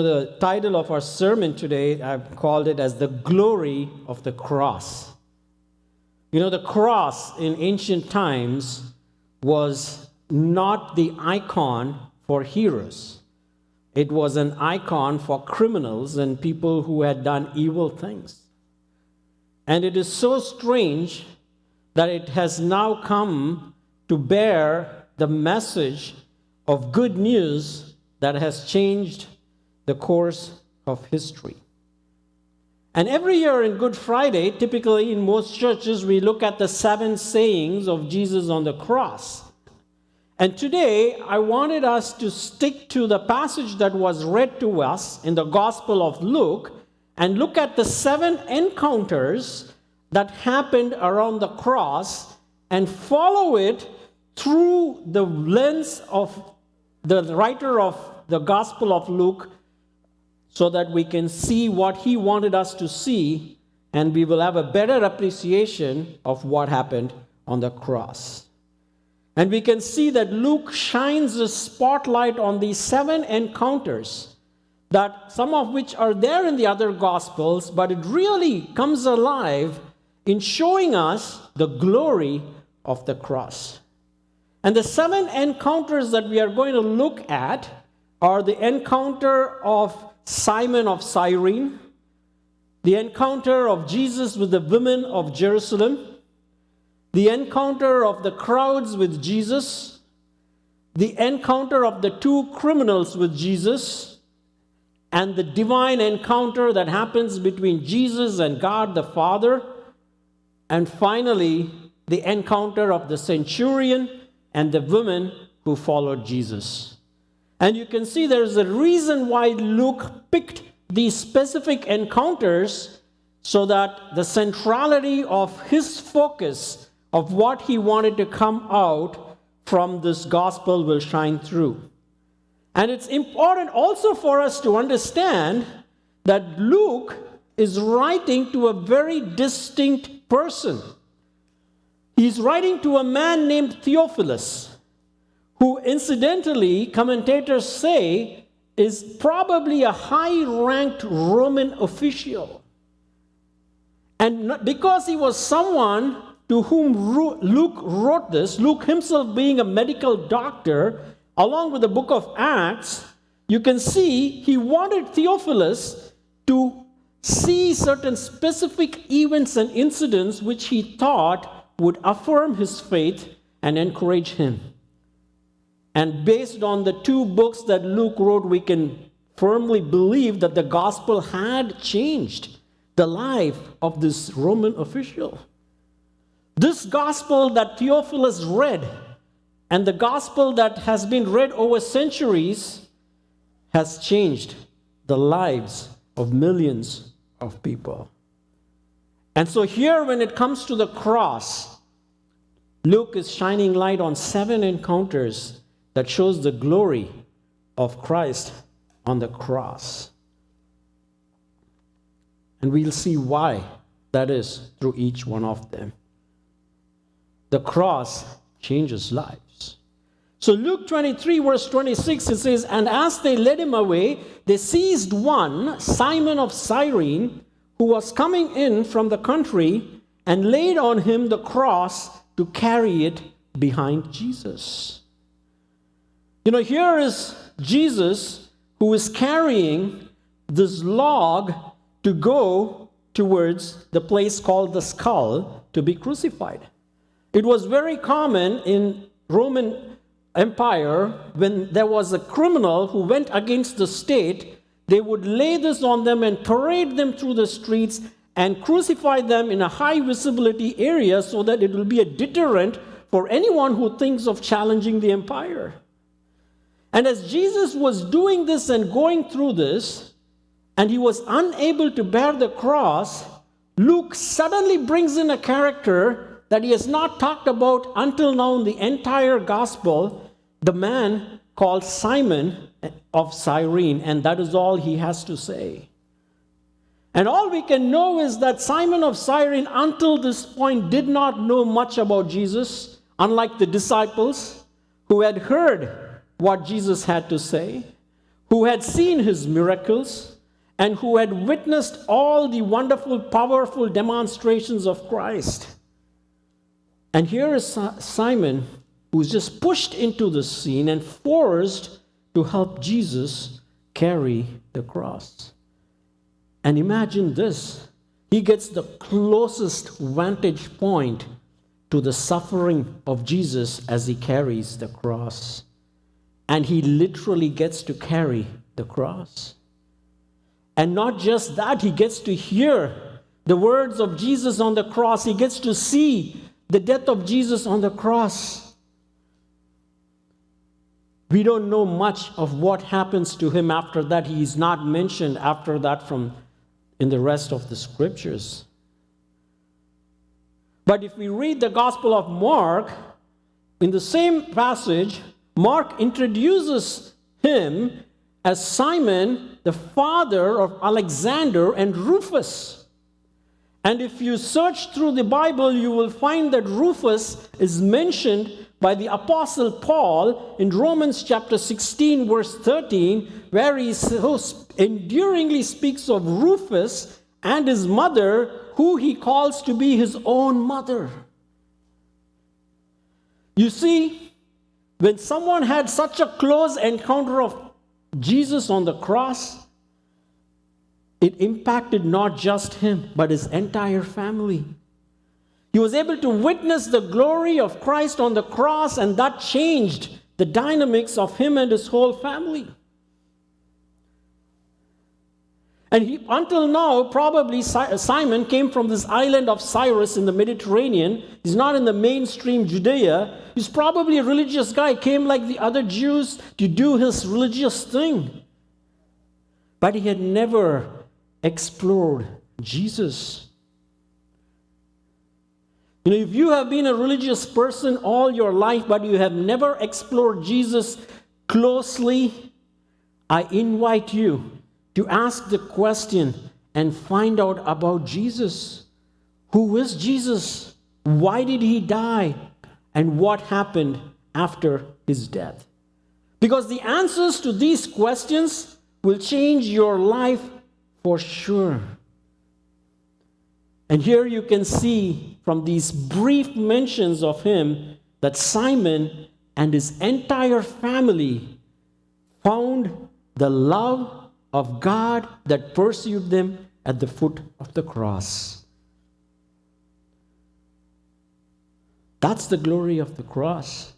The title of our sermon today, I've called it as the glory of the cross. The cross in ancient times was not the icon for heroes. It was an icon for criminals and people who had done evil things. And it is so strange that it has now come to bear the message of good news that has changed the course of history. And every year in Good Friday, typically in most churches, we look at the 7 sayings of Jesus on the cross. And today, I wanted us to stick to the passage that was read to us in the Gospel of Luke and look at the 7 encounters that happened around the cross and follow it through the lens of the writer of the Gospel of Luke, so that we can see what he wanted us to see, and we will have a better appreciation of what happened on the cross. And we can see that Luke shines a spotlight on these 7 encounters, that some of which are there in the other Gospels, but it really comes alive in showing us the glory of the cross. And the 7 encounters that we are going to look at are the encounter of Simon of Cyrene, the encounter of Jesus with the women of Jerusalem, the encounter of the crowds with Jesus, the encounter of the 2 criminals with Jesus, and the divine encounter that happens between Jesus and God the Father, and finally, the encounter of the centurion and the women who followed Jesus. And you can see there's a reason why Luke picked these specific encounters, so that the centrality of his focus of what he wanted to come out from this gospel will shine through. And it's important also for us to understand that Luke is writing to a very distinct person. He's writing to a man named Theophilus, who incidentally, commentators say, is probably a high-ranked Roman official. And because he was someone to whom Luke wrote this, Luke himself being a medical doctor, along with the book of Acts, you can see he wanted Theophilus to see certain specific events and incidents which he thought would affirm his faith and encourage him. And based on the 2 books that Luke wrote, we can firmly believe that the gospel had changed the life of this Roman official. This gospel that Theophilus read, and the gospel that has been read over centuries, has changed the lives of millions of people. And so here, when it comes to the cross, Luke is shining light on 7 encounters that shows the glory of Christ on the cross. And we'll see why that is through each one of them. The cross changes lives. So Luke 23 verse 26, it says, "And as they led him away, they seized one, Simon of Cyrene, who was coming in from the country, and laid on him the cross to carry it behind Jesus." Here is Jesus who is carrying this log to go towards the place called the Skull to be crucified. It was very common in Roman Empire, when there was a criminal who went against the state, they would lay this on them and parade them through the streets and crucify them in a high visibility area, so that it will be a deterrent for anyone who thinks of challenging the empire. And as Jesus was doing this and going through this, and he was unable to bear the cross, Luke suddenly brings in a character that he has not talked about until now in the entire gospel, the man called Simon of Cyrene, and that is all he has to say. And all we can know is that Simon of Cyrene, until this point, did not know much about Jesus, unlike the disciples who had heard what Jesus had to say, who had seen his miracles and who had witnessed all the wonderful, powerful demonstrations of Christ. And here is Simon, who's just pushed into the scene and forced to help Jesus carry the cross. And imagine this. He gets the closest vantage point to the suffering of Jesus as he carries the cross. And he literally gets to carry the cross. And not just that, he gets to hear the words of Jesus on the cross. He gets to see the death of Jesus on the cross. We don't know much of what happens to him after that. He is not mentioned after that in the rest of the scriptures. But if we read the Gospel of Mark, in the same passage, Mark introduces him as Simon, the father of Alexander and Rufus. And if you search through the Bible, you will find that Rufus is mentioned by the Apostle Paul in Romans chapter 16, verse 13, where he so enduringly speaks of Rufus and his mother, who he calls to be his own mother. You see, when someone had such a close encounter of Jesus on the cross, it impacted not just him, but his entire family. He was able to witness the glory of Christ on the cross, and that changed the dynamics of him and his whole family. And until now, probably Simon came from this island of Cyrus in the Mediterranean. He's not in the mainstream Judea. He's probably a religious guy, came like the other Jews to do his religious thing. But he had never explored Jesus. You know, if you have been a religious person all your life, but you have never explored Jesus closely, I invite you to ask the question and find out about Jesus. Who is Jesus? Why did he die? And what happened after his death? Because the answers to these questions will change your life for sure. And here you can see from these brief mentions of him that Simon and his entire family found the love of God that pursued them at the foot of the cross. That's the glory of the cross.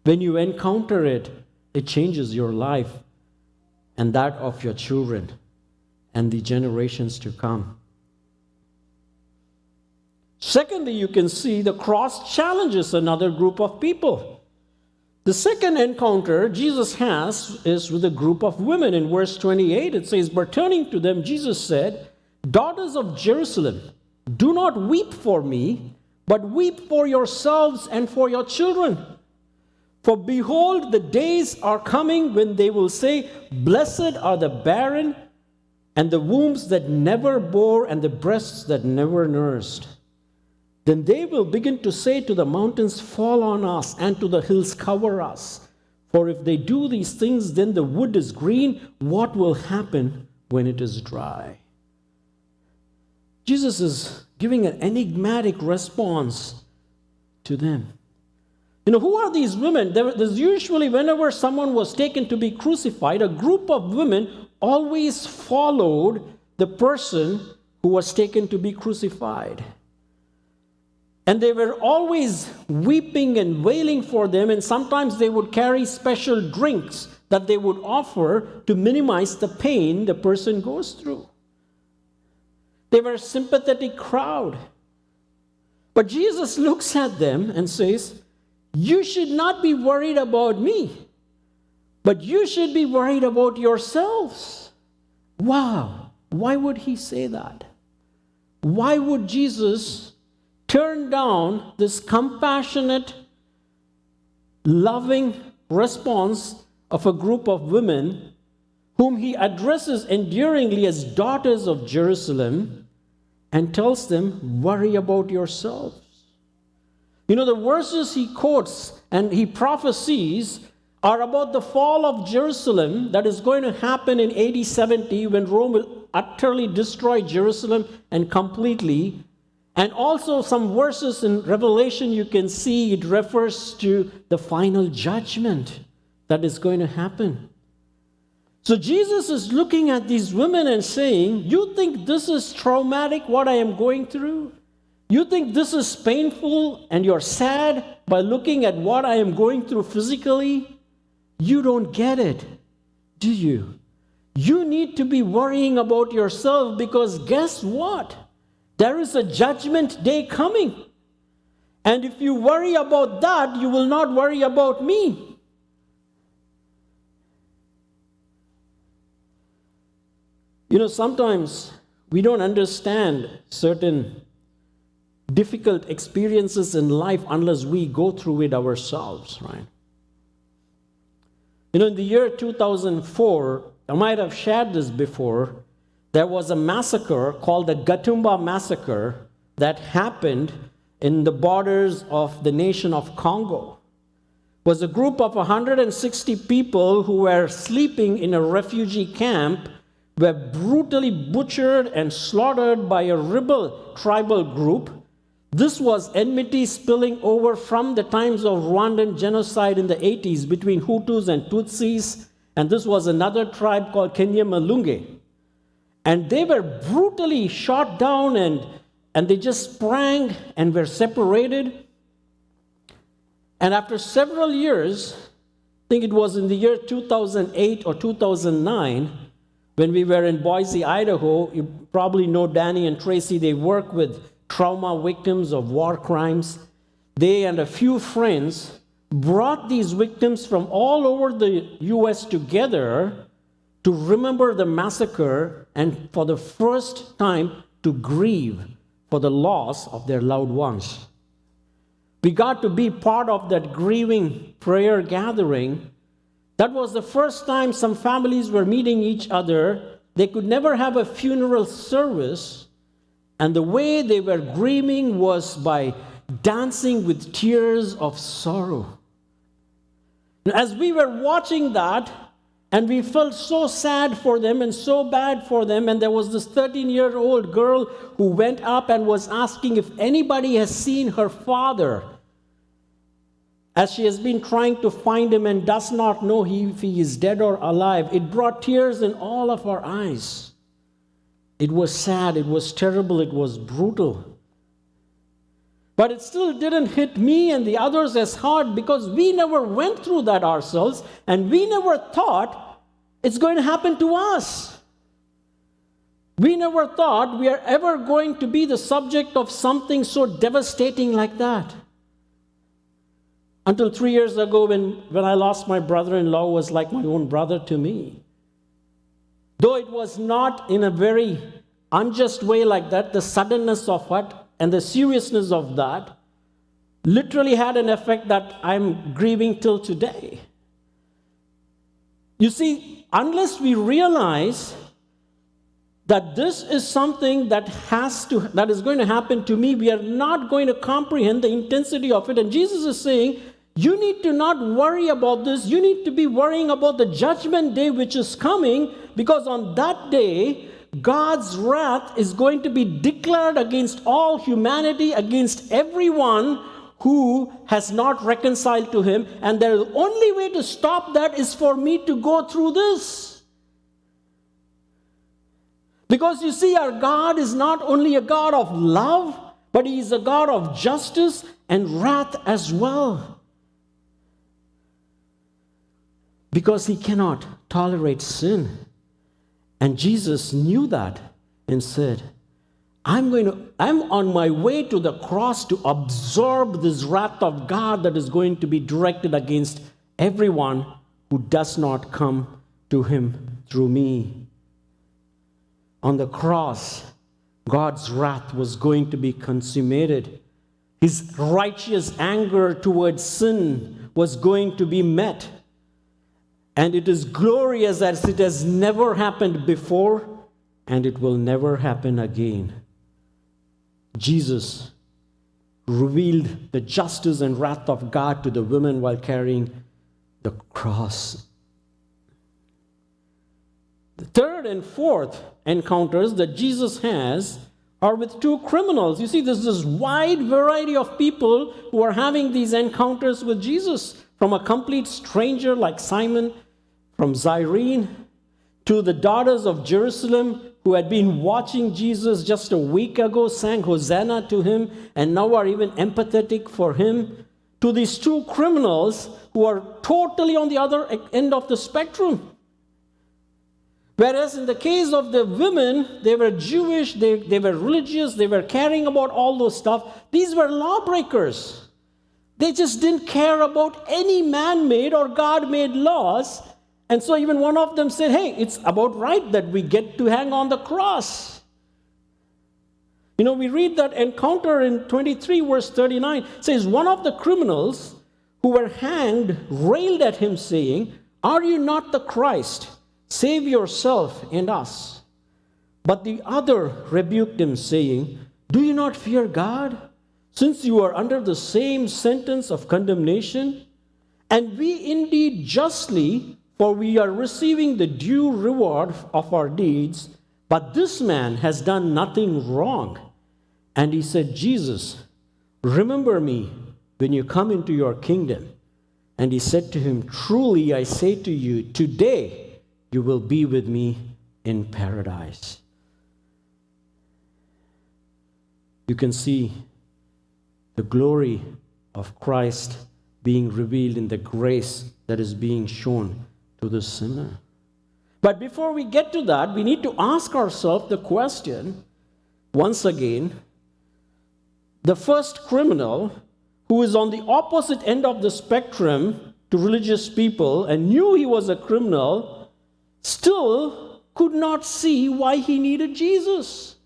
When you encounter it, it changes your life and that of your children and the generations to come. Secondly, you can see the cross challenges another group of people. The second encounter Jesus has is with a group of women. In verse 28, it says, "But turning to them, Jesus said, 'Daughters of Jerusalem, do not weep for me, but weep for yourselves and for your children. For behold, the days are coming when they will say, Blessed are the barren, and the wombs that never bore, and the breasts that never nursed. Then they will begin to say to the mountains, Fall on us, and to the hills, cover us. For if they do these things, then the wood is green. What will happen when it is dry?'" Jesus is giving an enigmatic response to them. You know, who are these women? There's usually, whenever someone was taken to be crucified, a group of women always followed the person who was taken to be crucified. And they were always weeping and wailing for them, and sometimes they would carry special drinks that they would offer to minimize the pain the person goes through. They were a sympathetic crowd. But Jesus looks at them and says, "You should not be worried about me, but you should be worried about yourselves." Wow, why would he say that? Why would Jesus turn down this compassionate, loving response of a group of women whom he addresses endearingly as daughters of Jerusalem and tells them, worry about yourselves? You know, the verses he quotes and he prophesies are about the fall of Jerusalem that is going to happen in AD 70 when Rome will utterly destroy Jerusalem and completely. And also some verses in Revelation you can see it refers to the final judgment that is going to happen. So Jesus is looking at these women and saying, you think this is traumatic, what I am going through? You think this is painful and you're sad by looking at what I am going through physically? You don't get it, do you? You need to be worrying about yourself because guess what? There is a judgment day coming. And if you worry about that, you will not worry about me. You know, sometimes we don't understand certain difficult experiences in life unless we go through it ourselves, right? You know, in the year 2004, I might have shared this before, there was a massacre called the Gatumba Massacre that happened in the borders of the nation of Congo. It was a group of 160 people who were sleeping in a refugee camp, were brutally butchered and slaughtered by a rebel tribal group. This was enmity spilling over from the times of Rwandan genocide in the 80s between Hutus and Tutsis, and this was another tribe called Kenyamalunge. And they were brutally shot down and they just sprang and were separated. And after several years, I think it was in the year 2008 or 2009, when we were in Boise, Idaho, you probably know Danny and Tracy, they work with trauma victims of war crimes. They and a few friends brought these victims from all over the U.S. together to remember the massacre and for the first time to grieve for the loss of their loved ones. We got to be part of that grieving prayer gathering. That was the first time some families were meeting each other. They could never have a funeral service, and the way they were grieving was by dancing with tears of sorrow. As we were watching that, and we felt so sad for them and so bad for them, and there was this 13-year-old girl who went up and was asking if anybody has seen her father, as she has been trying to find him and does not know if he is dead or alive. It brought tears in all of our eyes. It was sad, it was terrible, it was brutal. But it still didn't hit me and the others as hard because we never went through that ourselves and we never thought it's going to happen to us. We never thought we are ever going to be the subject of something so devastating like that. Until 3 years ago when I lost my brother-in-law, who was like my own brother to me. Though it was not in a very unjust way like that, the suddenness of it and the seriousness of that literally had an effect that I'm grieving till today. You see, unless we realize that this is something that is going to happen to me, we are not going to comprehend the intensity of it. And Jesus is saying, you need to not worry about this. You need to be worrying about the judgment day which is coming, because on that day, God's wrath is going to be declared against all humanity, against everyone who has not reconciled to Him. And the only way to stop that is for me to go through this. Because you see, our God is not only a God of love, but He is a God of justice and wrath as well. Because He cannot tolerate sin. And Jesus knew that and said, I'm on my way to the cross to absorb this wrath of God that is going to be directed against everyone who does not come to Him through me. On the cross, God's wrath was going to be consummated. His righteous anger towards sin was going to be met. And it is glorious as it has never happened before, and it will never happen again. Jesus revealed the justice and wrath of God to the women while carrying the cross. The third and fourth encounters that Jesus has are with two criminals. You see, there's this wide variety of people who are having these encounters with Jesus, from a complete stranger like Simon from Cyrene to the daughters of Jerusalem who had been watching Jesus just a week ago, sang Hosanna to him, and now are even empathetic for him, to these two criminals who are totally on the other end of the spectrum. Whereas in the case of the women, they were Jewish, they were religious, they were caring about all those stuff. These were lawbreakers. They just didn't care about any man-made or God-made laws. And so even one of them said, hey, it's about right that we get to hang on the cross. You know, we read that encounter in 23 verse 39. It says, one of the criminals who were hanged railed at him, saying, are you not the Christ? Save yourself and us. But the other rebuked him, saying, do you not fear God, since you are under the same sentence of condemnation? And we indeed justly, for we are receiving the due reward of our deeds, but this man has done nothing wrong. And he said, Jesus, remember me when you come into your kingdom. And he said to him, truly I say to you, today you will be with me in paradise. You can see the glory of Christ being revealed in the grace that is being shown to the sinner. But before we get to that, we need to ask ourselves the question, once again, the first criminal who is on the opposite end of the spectrum to religious people and knew he was a criminal, still could not see why he needed Jesus.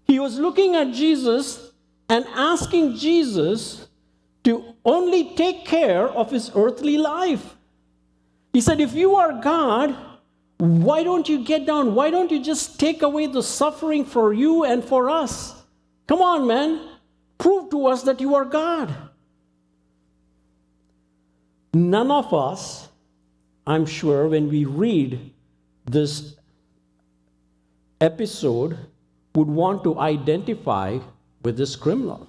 He was looking at Jesus and asking Jesus to only take care of his earthly life. He said, if you are God, why don't you get down? Why don't you just take away the suffering for you and for us? Come on, man. Prove to us that you are God. None of us, I'm sure, when we read this episode, would want to identify with this criminal.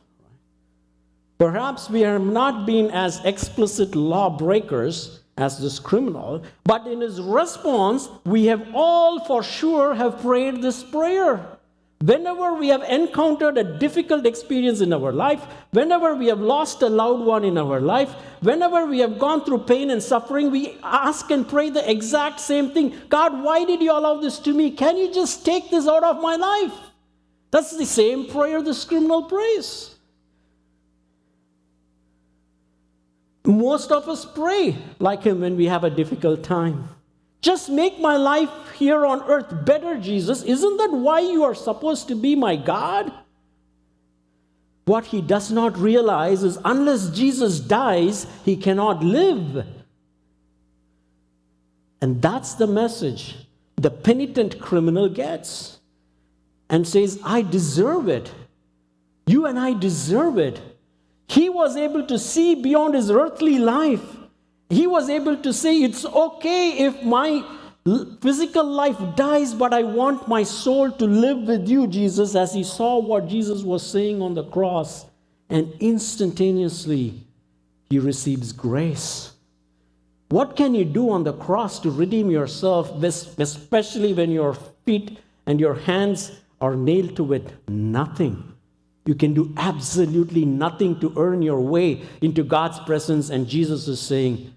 Perhaps we have not been as explicit lawbreakers as this criminal, but in his response, we have all for sure have prayed this prayer. Whenever we have encountered a difficult experience in our life, whenever we have lost a loved one in our life, whenever we have gone through pain and suffering, we ask and pray the exact same thing. God, why did you allow this to me? Can you just take this out of my life? That's the same prayer this criminal prays. Most of us pray like him when we have a difficult time. Just make my life here on earth better, Jesus. Isn't that why you are supposed to be my God? What he does not realize is unless Jesus dies, he cannot live. And that's the message the penitent criminal gets and says, I deserve it. You and I deserve it. He was able to see beyond his earthly life. He was able to say, it's okay if my physical life dies, but I want my soul to live with you, Jesus, as he saw what Jesus was saying on the cross. And instantaneously, he receives grace. What can you do on the cross to redeem yourself, especially when your feet and your hands are nailed to it? Nothing. You can do absolutely nothing to earn your way into God's presence. And Jesus is saying,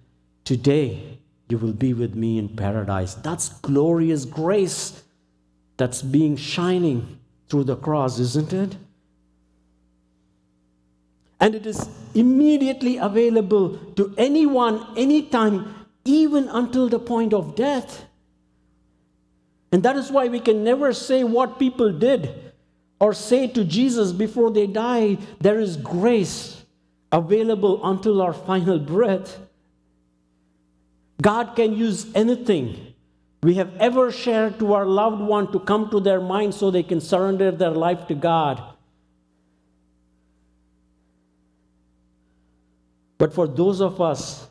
today you will be with me in paradise. That's glorious grace that's being shining through the cross, isn't it? And it is immediately available to anyone, anytime, even until the point of death. And that is why we can never say what people did or say to Jesus before they die. There is grace available until our final breath. God can use anything we have ever shared to our loved one to come to their mind so they can surrender their life to God. But for those of us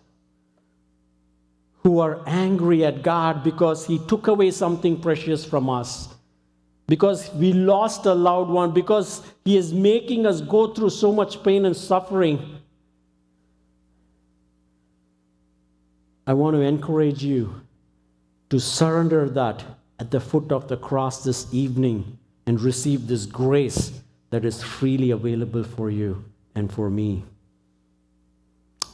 who are angry at God because He took away something precious from us, because we lost a loved one, because He is making us go through so much pain and suffering. I want to encourage you to surrender that at the foot of the cross this evening and receive this grace that is freely available for you and for me.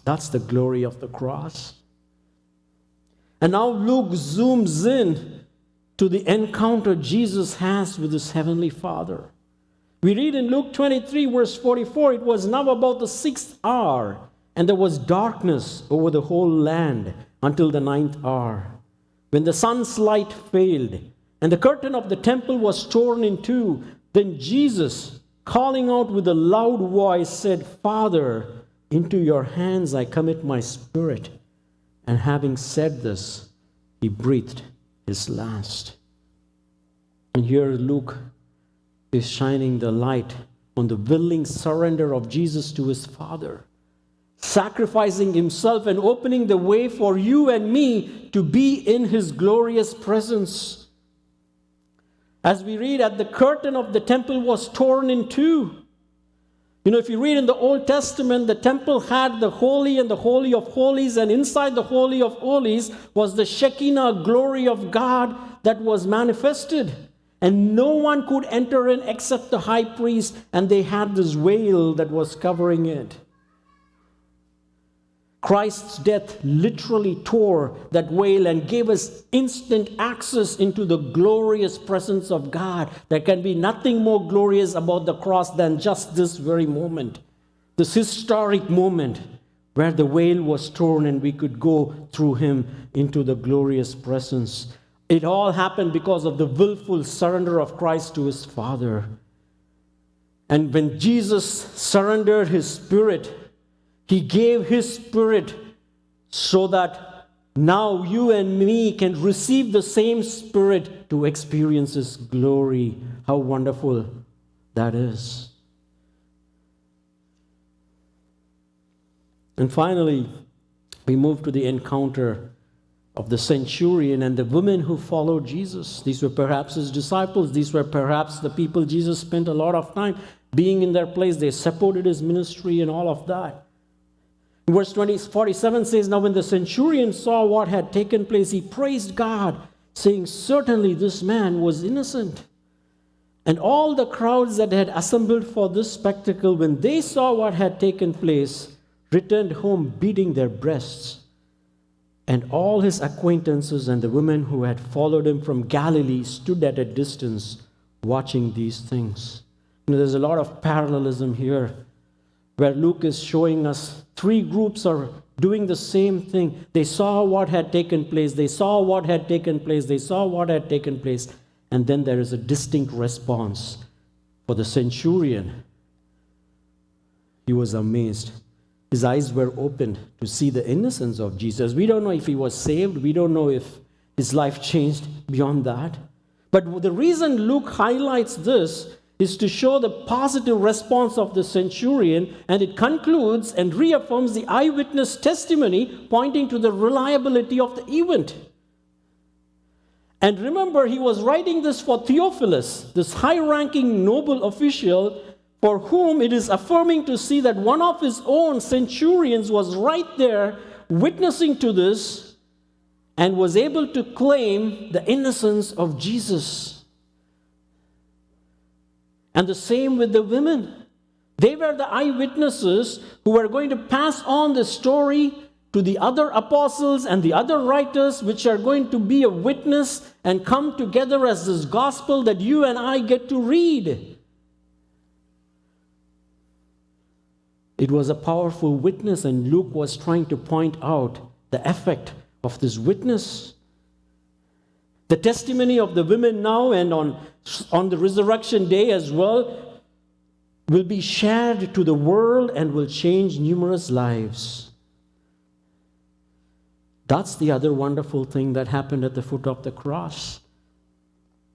That's the glory of the cross. And now Luke zooms in to the encounter Jesus has with His Heavenly Father. We read in Luke 23, verse 44, it was now about the 6th hour, and there was darkness over the whole land until the 9th hour, when the sun's light failed, and the curtain of the temple was torn in two. Then Jesus, calling out with a loud voice, said, Father, into your hands I commit my spirit. And having said this, He breathed His last. And here Luke is shining the light on the willing surrender of Jesus to His Father, sacrificing Himself and opening the way for you and me to be in His glorious presence. As we read, at the curtain of the temple was torn in two. You know, if you read in the Old Testament, the temple had the Holy and the Holy of Holies, and inside the Holy of Holies was the Shekinah glory of God that was manifested. And no one could enter in except the high priest, and they had this veil that was covering it. Christ's death literally tore that veil and gave us instant access into the glorious presence of God. There can be nothing more glorious about the cross than just this very moment, this historic moment where the veil was torn and we could go through Him into the glorious presence. It all happened because of the willful surrender of Christ to His Father. And when Jesus surrendered His Spirit, He gave His Spirit so that now you and me can receive the same Spirit to experience His glory. How wonderful that is. And finally, we move to the encounter of the centurion and the women who followed Jesus. These were perhaps His disciples. These were perhaps the people Jesus spent a lot of time being in their place. They supported His ministry and all of that. Verse 47 says, Now when the centurion saw what had taken place, he praised God, saying, Certainly this man was innocent. And all the crowds that had assembled for this spectacle, when they saw what had taken place, returned home beating their breasts. And all His acquaintances and the women who had followed Him from Galilee stood at a distance watching these things. You know, there's a lot of parallelism here, where Luke is showing us three groups are doing the same thing. They saw what had taken place. They saw what had taken place. They saw what had taken place. And then there is a distinct response. For the centurion, he was amazed. His eyes were opened to see the innocence of Jesus. We don't know if he was saved. We don't know if his life changed beyond that. But the reason Luke highlights this is to show the positive response of the centurion, and it concludes and reaffirms the eyewitness testimony pointing to the reliability of the event. And remember, he was writing this for Theophilus, this high-ranking noble official for whom it is affirming to see that one of his own centurions was right there witnessing to this and was able to claim the innocence of Jesus. And the same with the women. They were the eyewitnesses who were going to pass on the story to the other apostles and the other writers, which are going to be a witness and come together as this gospel that you and I get to read. It was a powerful witness, and Luke was trying to point out the effect of this witness. The testimony of the women now and on the resurrection day as well will be shared to the world and will change numerous lives. That's the other wonderful thing that happened at the foot of the cross.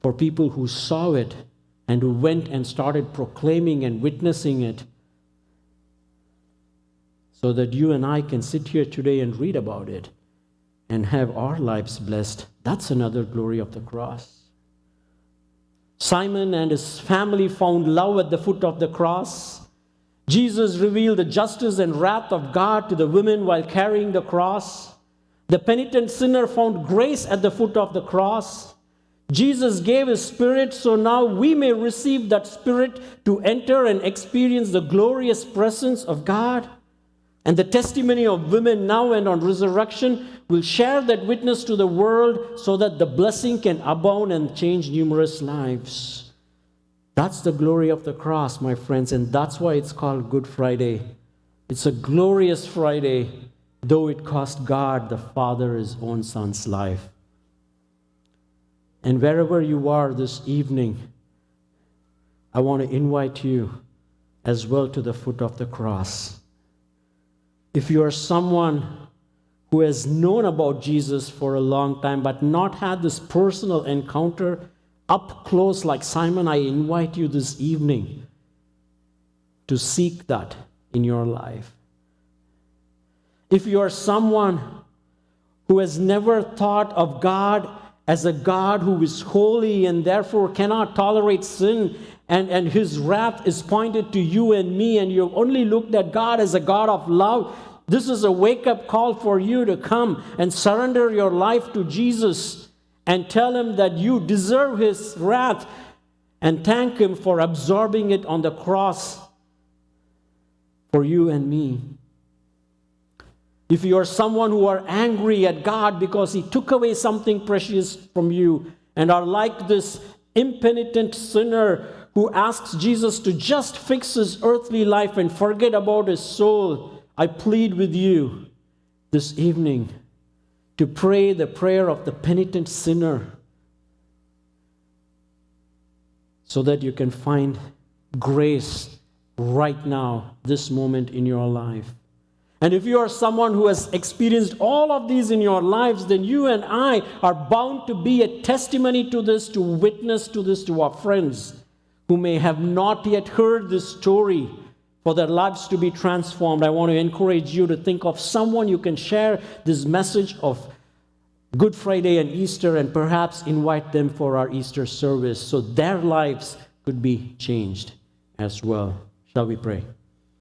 For people who saw it and who went and started proclaiming and witnessing it, so that you and I can sit here today and read about it and have our lives blessed. That's another glory of the cross. Simon and his family found love at the foot of the cross. Jesus revealed the justice and wrath of God to the women while carrying the cross. The penitent sinner found grace at the foot of the cross. Jesus gave his Spirit, so now we may receive that Spirit to enter and experience the glorious presence of God. And the testimony of women now and on resurrection will share that witness to the world so that the blessing can abound and change numerous lives. That's the glory of the cross, my friends, and that's why it's called Good Friday. It's a glorious Friday, though it cost God the Father his own Son's life. And wherever you are this evening, I want to invite you as well to the foot of the cross. If you are someone who has known about Jesus for a long time but not had this personal encounter up close like Simon, I invite you this evening to seek that in your life. If you are someone who has never thought of God as a God who is holy and therefore cannot tolerate sin, and his wrath is pointed to you and me, and you've only looked at God as a God of love, this is a wake-up call for you to come and surrender your life to Jesus and tell him that you deserve his wrath and thank him for absorbing it on the cross for you and me. If you are someone who are angry at God because he took away something precious from you and are like this impenitent sinner who asks Jesus to just fix his earthly life and forget about his soul, I plead with you this evening to pray the prayer of the penitent sinner so that you can find grace right now, this moment in your life. And if you are someone who has experienced all of these in your lives, then you and I are bound to be a testimony to this, to witness to this to our friends who may have not yet heard this story for their lives to be transformed. I want to encourage you to think of someone you can share this message of Good Friday and Easter and perhaps invite them for our Easter service so their lives could be changed as well. Shall we pray?